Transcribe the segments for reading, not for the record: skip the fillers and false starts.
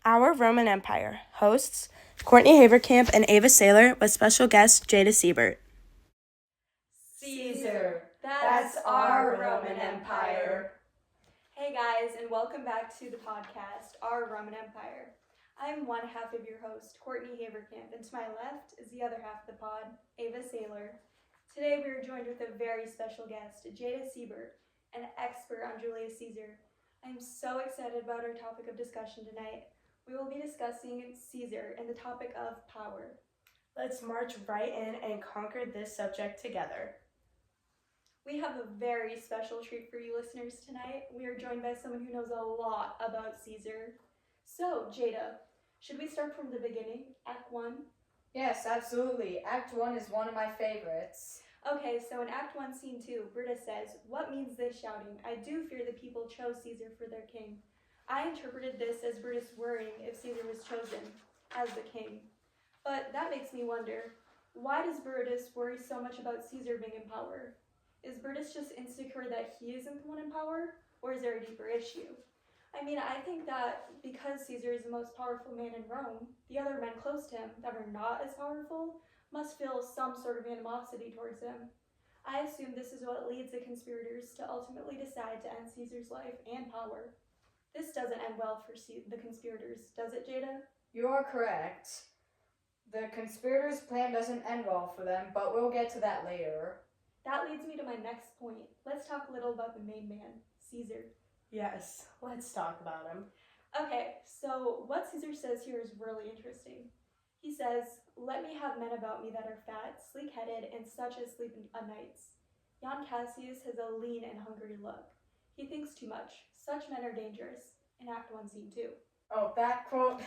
Our Roman Empire. Hosts Courtney Haverkamp and Ava Saylor with special guest Jada Siebert. Caesar, that's our Roman Empire. Hey guys, and welcome back to the podcast, Our Roman Empire. I'm one half of your host, Courtney Haverkamp, and to my left is the other half of the pod, Ava Saylor. Today we are joined with a very special guest, Jada Siebert, an expert on Julius Caesar. I'm so excited about our topic of discussion tonight. We will be discussing Caesar and the topic of power. Let's march right in and conquer this subject together. We have a very special treat for you listeners tonight. We are joined by someone who knows a lot about Caesar. So, Jada, should we start from the beginning, Act 1? Yes, absolutely. Act 1 is one of my favorites. Okay, so in Act 1, Scene 2, Brutus says, "What means this shouting? I do fear the people chose Caesar for their king." I interpreted this as Brutus worrying if Caesar was chosen as the king. But that makes me wonder, why does Brutus worry so much about Caesar being in power? Is Brutus just insecure that he isn't the one in power, or is there a deeper issue? I mean, I think that because Caesar is the most powerful man in Rome, the other men close to him that are not as powerful must feel some sort of animosity towards him. I assume this is what leads the conspirators to ultimately decide to end Caesar's life and power. This doesn't end well for the conspirators, does it, Jada? You are correct. The conspirators' plan doesn't end well for them, but we'll get to that later. That leads me to my next point. Let's talk a little about the main man, Caesar. Yes, let's talk about him. Okay, so what Caesar says here is really interesting. He says, "Let me have men about me that are fat, sleek-headed, and such as sleep o' nights." Jan Cassius has a lean and hungry look. He thinks too much. Such men are dangerous. In Act 1, Scene 2. Oh, that quote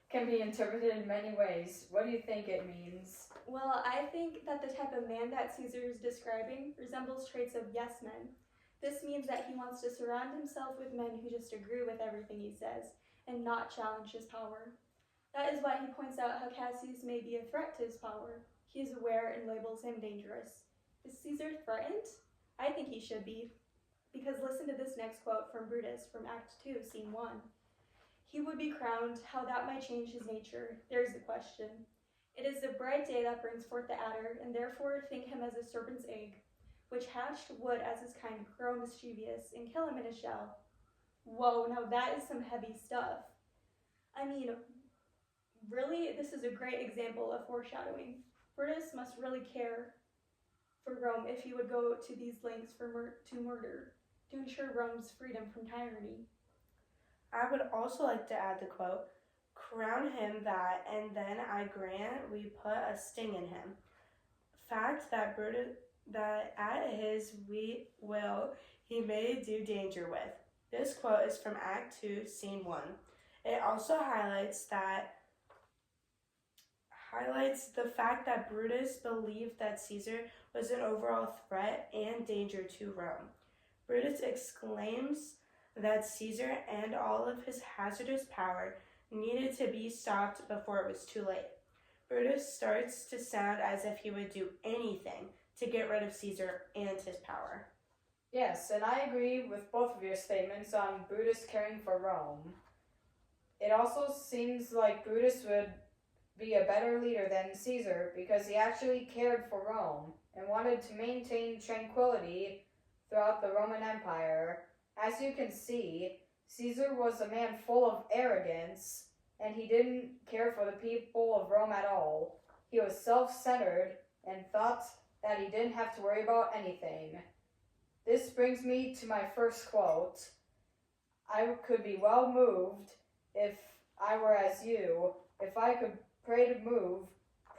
can be interpreted in many ways. What do you think it means? Well, I think that the type of man that Caesar is describing resembles traits of yes men. This means that he wants to surround himself with men who just agree with everything he says and not challenge his power. That is why he points out how Cassius may be a threat to his power. He is aware and labels him dangerous. Is Caesar threatened? I think he should be. Because listen to this next quote from Brutus from Act 2, Scene 1. "He would be crowned, how that might change his nature, there's the question. It is the bright day that brings forth the adder, and therefore think him as a serpent's egg, which hatched would as his kind grow mischievous, and kill him in his shell." Whoa, now that is some heavy stuff. I mean, really, this is a great example of foreshadowing. Brutus must really care for Rome if he would go to these lengths to murder, to ensure Rome's freedom from tyranny. I would also like to add the quote, "Crown him that, and then I grant we put a sting in him." Fact that Brutus, that at his will he may do danger with. This quote is from Act 2, Scene 1. It also highlights the fact that Brutus believed that Caesar was an overall threat and danger to Rome. Brutus exclaims that Caesar and all of his hazardous power needed to be stopped before it was too late. Brutus starts to sound as if he would do anything to get rid of Caesar and his power. Yes, and I agree with both of your statements on Brutus caring for Rome. It also seems like Brutus would be a better leader than Caesar because he actually cared for Rome and wanted to maintain tranquility throughout the Roman Empire. As you can see, Caesar was a man full of arrogance, and he didn't care for the people of Rome at all. He was self-centered and thought that he didn't have to worry about anything. This brings me to my first quote. "I could be well moved if I were as you. If I could pray to move,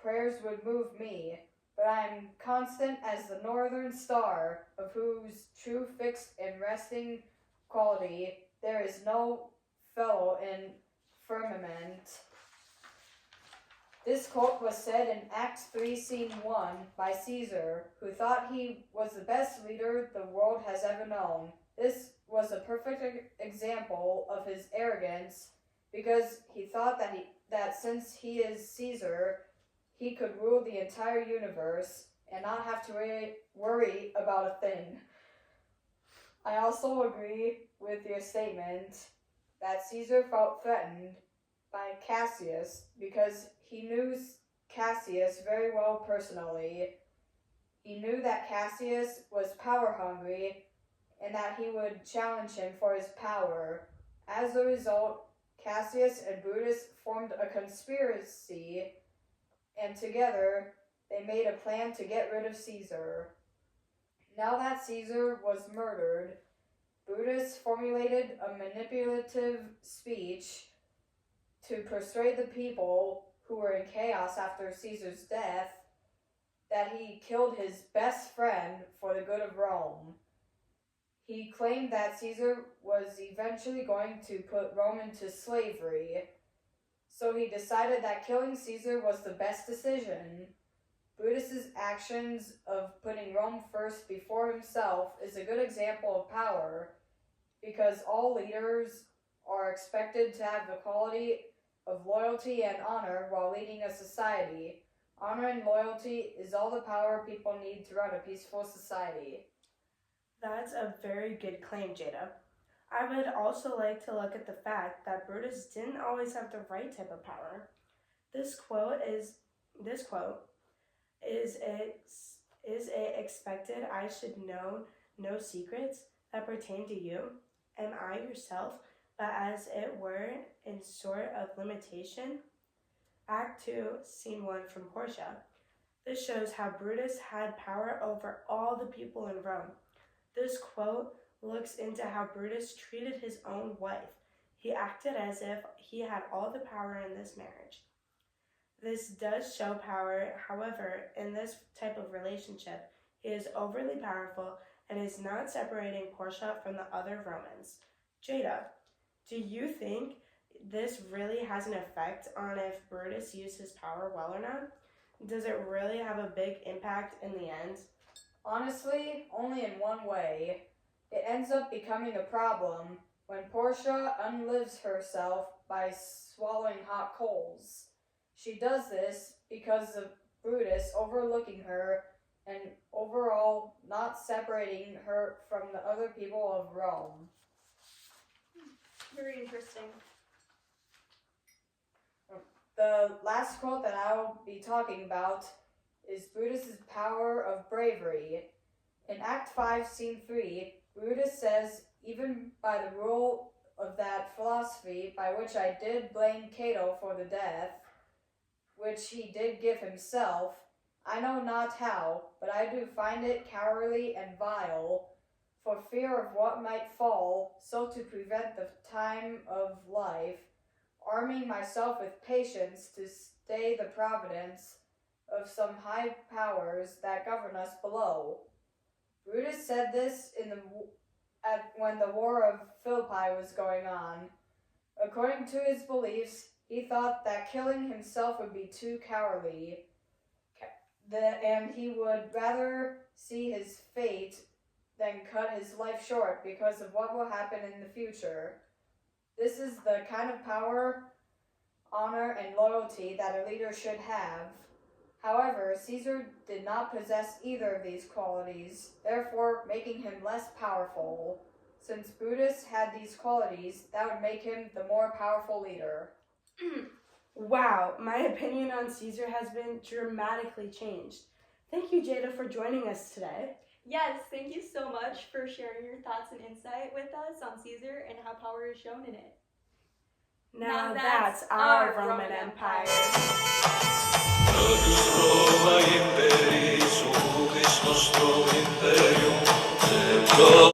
prayers would move me. But I am constant as the northern star, of whose true fixed and resting quality there is no fellow in firmament." This quote was said in Act 3, Scene 1 by Caesar, who thought he was the best leader the world has ever known. This was a perfect example of his arrogance because he thought that since he is Caesar, he could rule the entire universe and not have to worry about a thing. I also agree with your statement that Caesar felt threatened by Cassius because he knew Cassius very well personally. He knew that Cassius was power hungry and that he would challenge him for his power. As a result, Cassius and Brutus formed a conspiracy, and together they made a plan to get rid of Caesar. Now that Caesar was murdered, Brutus formulated a manipulative speech to persuade the people who were in chaos after Caesar's death that he killed his best friend for the good of Rome. He claimed that Caesar was eventually going to put Rome into slavery, so he decided that killing Caesar was the best decision. Brutus's actions of putting Rome first before himself is a good example of power, because all leaders are expected to have the quality of loyalty and honor while leading a society. Honor and loyalty is all the power people need to run a peaceful society. That's a very good claim, Jada. I would also like to look at the fact that Brutus didn't always have the right type of power. This quote is it expected I should know no secrets that pertain to you, and I yourself, but as it were in sort of limitation? Act 2, Scene 1 from Portia. This shows how Brutus had power over all the people in Rome. This quote looks into how Brutus treated his own wife. He acted as if he had all the power in this marriage. This does show power, however, in this type of relationship, he is overly powerful and is not separating Portia from the other Romans. Jada, do you think this really has an effect on if Brutus used his power well or not? Does it really have a big impact in the end? Honestly, only in one way. It ends up becoming a problem when Portia unlives herself by swallowing hot coals. She does this because of Brutus overlooking her and overall not separating her from the other people of Rome. Very interesting. The last quote that I will be talking about is Brutus's power of bravery. In Act 5, Scene 3, Brutus says, "Even by the rule of that philosophy by which I did blame Cato for the death, which he did give himself, I know not how, but I do find it cowardly and vile, for fear of what might fall, so to prevent the time of life, arming myself with patience to stay the providence of some high powers that govern us below." Brutus said this when the War of Philippi was going on. According to his beliefs, he thought that killing himself would be too cowardly, and he would rather see his fate than cut his life short because of what will happen in the future. This is the kind of power, honor, and loyalty that a leader should have. However, Caesar did not possess either of these qualities, therefore making him less powerful. Since Brutus had these qualities, that would make him the more powerful leader. Wow, my opinion on Caesar has been dramatically changed. Thank you, Jada, for joining us today. Yes, thank you so much for sharing your thoughts and insight with us on Caesar and how power is shown in it. Now that's our Roman Empire. Totus Roma imperii, sumis nostrum imperium,